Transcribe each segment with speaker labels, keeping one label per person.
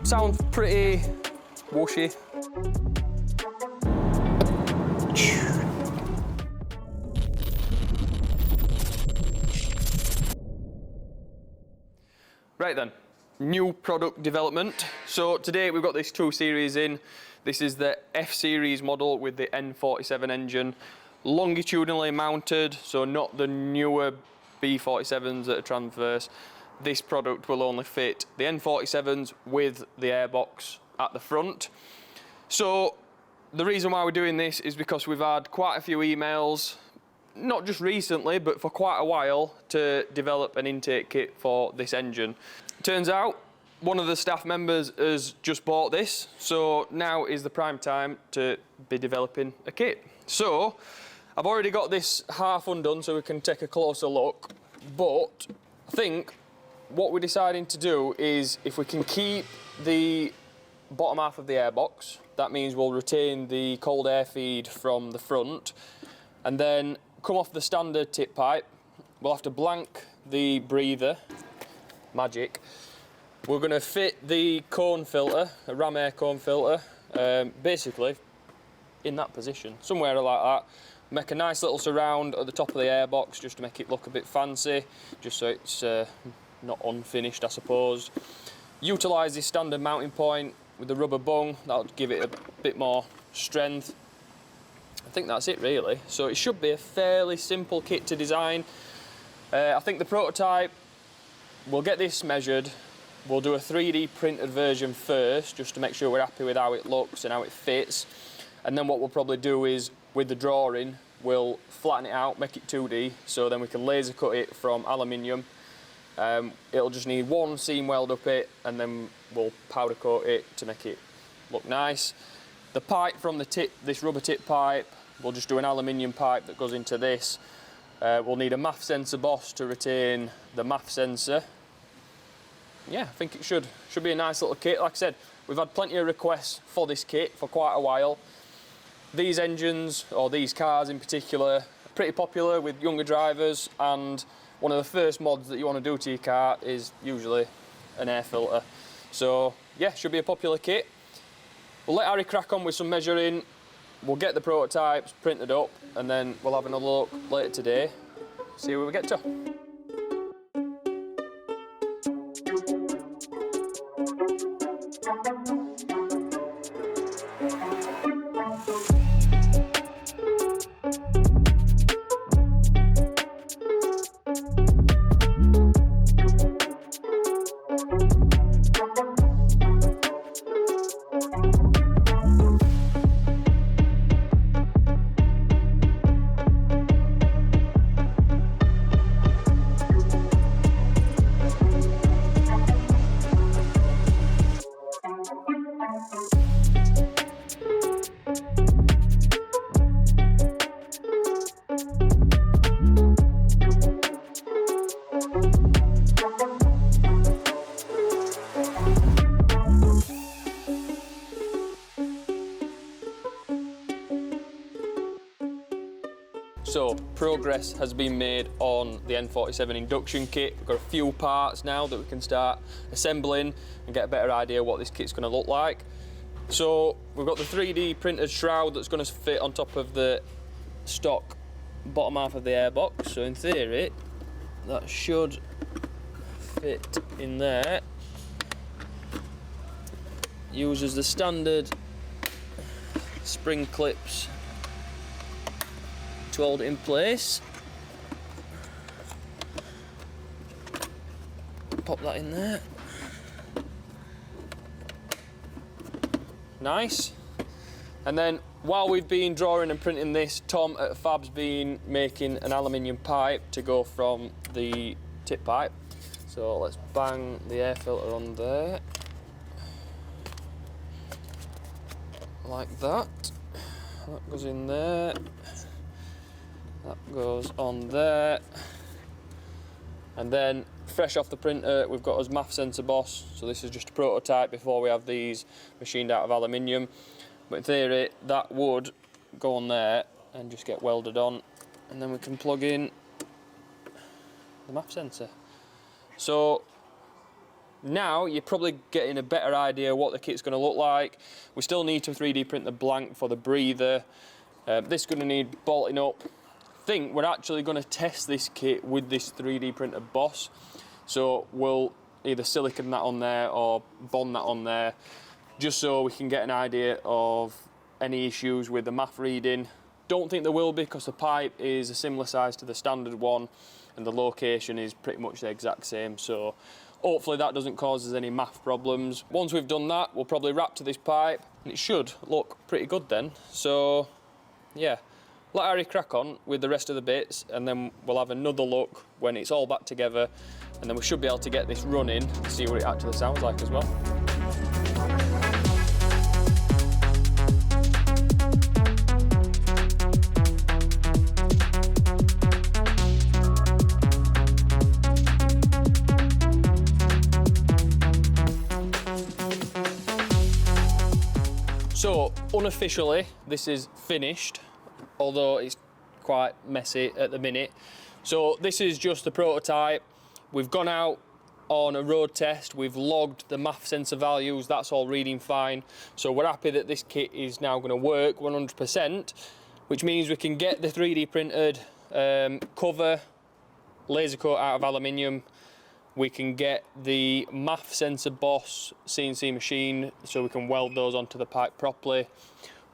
Speaker 1: Sounds pretty whooshy. Right then, new product development. So today we've got this 2 Series in. This is the F-series model with the N47 engine, longitudinally mounted, so not the newer B47s that are transverse. This product will only fit the N47s with the airbox at the front. So the reason why we're doing this is because we've had quite a few emails, not just recently, but for quite a while, to develop an intake kit for this engine. Turns out, one of the staff members has just bought this, so now is the prime time to be developing a kit. So, I've already got this half undone so we can take a closer look, but I think what we're deciding to do is, if we can keep the bottom half of the airbox, that means we'll retain the cold air feed from the front, and then come off the standard tip pipe, we'll have to blank the breather, magic. We're going to fit the cone filter, a ram air cone filter, basically in that position, somewhere like that. Make a nice little surround at the top of the airbox just to make it look a bit fancy, just so it's not unfinished, I suppose. Utilise this standard mounting point with the rubber bung, that'll give it a bit more strength. I think that's it really. So it should be a fairly simple kit to design. I think the prototype, we'll get this measured. We'll do a 3D printed version first, just to make sure we're happy with how it looks and how it fits. And then what we'll probably do is, with the drawing, we'll flatten it out, make it 2D, so then we can laser cut it from aluminium. It'll just need one seam weld up it, and then we'll powder coat it to make it look nice. The pipe from the tip, this rubber tip pipe, we'll just do an aluminium pipe that goes into this. We'll need a MAF sensor boss to retain the MAF sensor. Yeah, I think it should be a nice little kit. Like I said, we've had plenty of requests for this kit for quite a while. These engines, or these cars in particular, are pretty popular with younger drivers, and one of the first mods that you want to do to your car is usually an air filter. So yeah, should be a popular kit. We'll let Harry crack on with some measuring. We'll get the prototypes printed up, and then we'll have another look later today, see where we get to. So, progress has been made on the N47 induction kit. We've got a few parts now that we can start assembling and get a better idea what this kit's going to look like. So, we've got the 3D printed shroud that's going to fit on top of the stock bottom half of the airbox. So in theory, that should fit in there. Uses the standard spring clips to hold it in place. Pop that in there. Nice. And then while we've been drawing and printing this, Tom at Fab's been making an aluminium pipe to go from the tip pipe. So let's bang the air filter on there. Like that. That goes in there. That goes on there. And then, fresh off the printer, we've got us MAF sensor boss. So this is just a prototype before we have these machined out of aluminium. But in theory, that would go on there and just get welded on. And then we can plug in the MAF sensor. So now you're probably getting a better idea what the kit's going to look like. We still need to 3D print the blank for the breather. This is going to need bolting up. I think we're actually going to test this kit with this 3D printer Boss. So we'll either silicone that on there or bond that on there, just so we can get an idea of any issues with the math reading. Don't think there will be, because the pipe is a similar size to the standard one and the location is pretty much the exact same, so hopefully that doesn't cause us any math problems. Once we've done that, we'll probably wrap to this pipe and it should look pretty good then. So yeah, let Harry crack on with the rest of the bits and then we'll have another look when it's all back together, and then we should be able to get this running and see what it actually sounds like as well. So, unofficially, this is finished, although it's quite messy at the minute. So, this is just the prototype. We've gone out on a road test, we've logged the math sensor values, that's all reading fine. So, we're happy that this kit is now going to work 100%, which means we can get the 3D printed cover, laser coat out of aluminium. We can get the math sensor Boss CNC machine so we can weld those onto the pipe properly.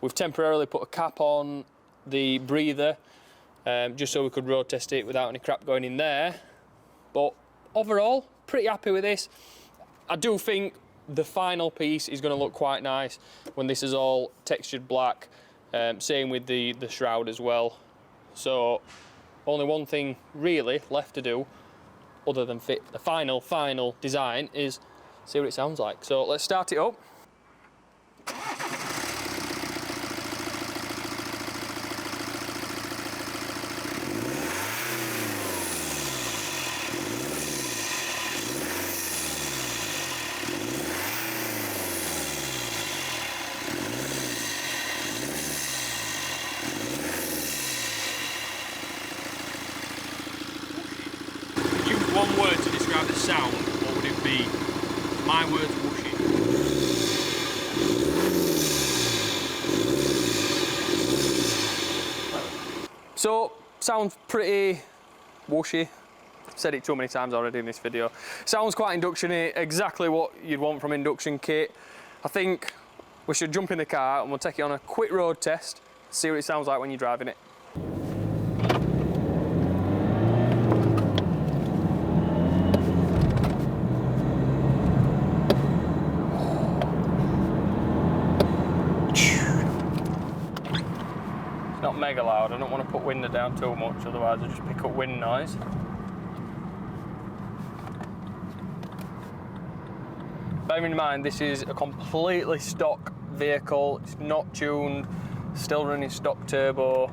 Speaker 1: We've temporarily put a cap on the breather just so we could road test it without any crap going in there. But overall, pretty happy with this. I do think the final piece is going to look quite nice when this is all textured black. Same with the shroud as well. So only one thing really left to do, other than fit the final design, is see what it sounds like. So let's start it up. One word to describe the sound, what would it be? My word's whooshy. So, sounds pretty whooshy. I've said it too many times already in this video. Sounds quite induction-y, exactly what you'd want from induction kit. I think we should jump in the car and we'll take it on a quick road test, see what it sounds like when you're driving it. Not mega loud, I don't want to put wind down too much, otherwise I just pick up wind noise. Bear in mind, this is a completely stock vehicle, it's not tuned, still running stock turbo.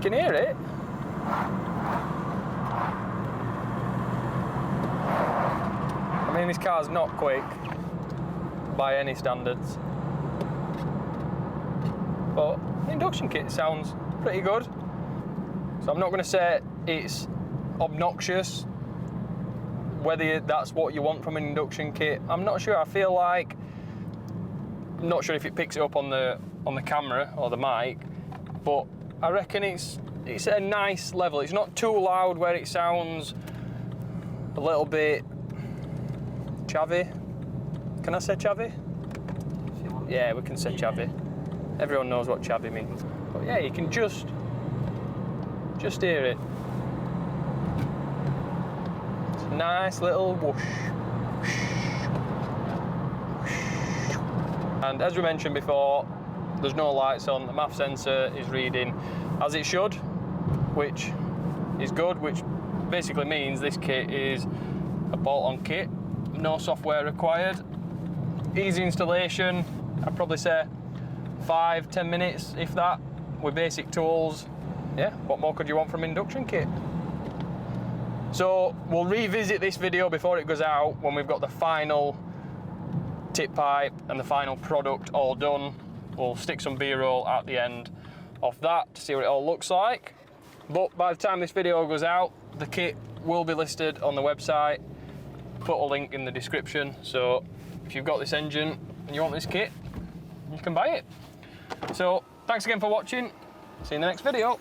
Speaker 1: Can you hear it? I mean, this car's not quick by any standards. But the induction kit sounds pretty good. So I'm not going to say it's obnoxious, whether that's what you want from an induction kit. I'm not sure. I feel like, I'm not sure if it picks it up on the camera or the mic, but I reckon it's a nice level. It's not too loud where it sounds a little bit chavvy. Can I say chavvy? Yeah, we can say chavvy. Everyone knows what chavvy means. But yeah, you can just hear it. It's a nice little whoosh. And as we mentioned before, there's no lights on. The math sensor is reading as it should, which is good, which basically means this kit is a bolt-on kit. No software required. Easy installation, I'd probably say 5-10 minutes, if that, with basic tools. Yeah, what more could you want from an induction kit? So we'll revisit this video before it goes out when we've got the final tip pipe and the final product all done. We'll stick some B-roll at the end of that to see what it all looks like. But by the time this video goes out, the kit will be listed on the website. Put a link in the description, so if you've got this engine and you want this kit, you can buy it. So thanks again for watching. See you in the next video.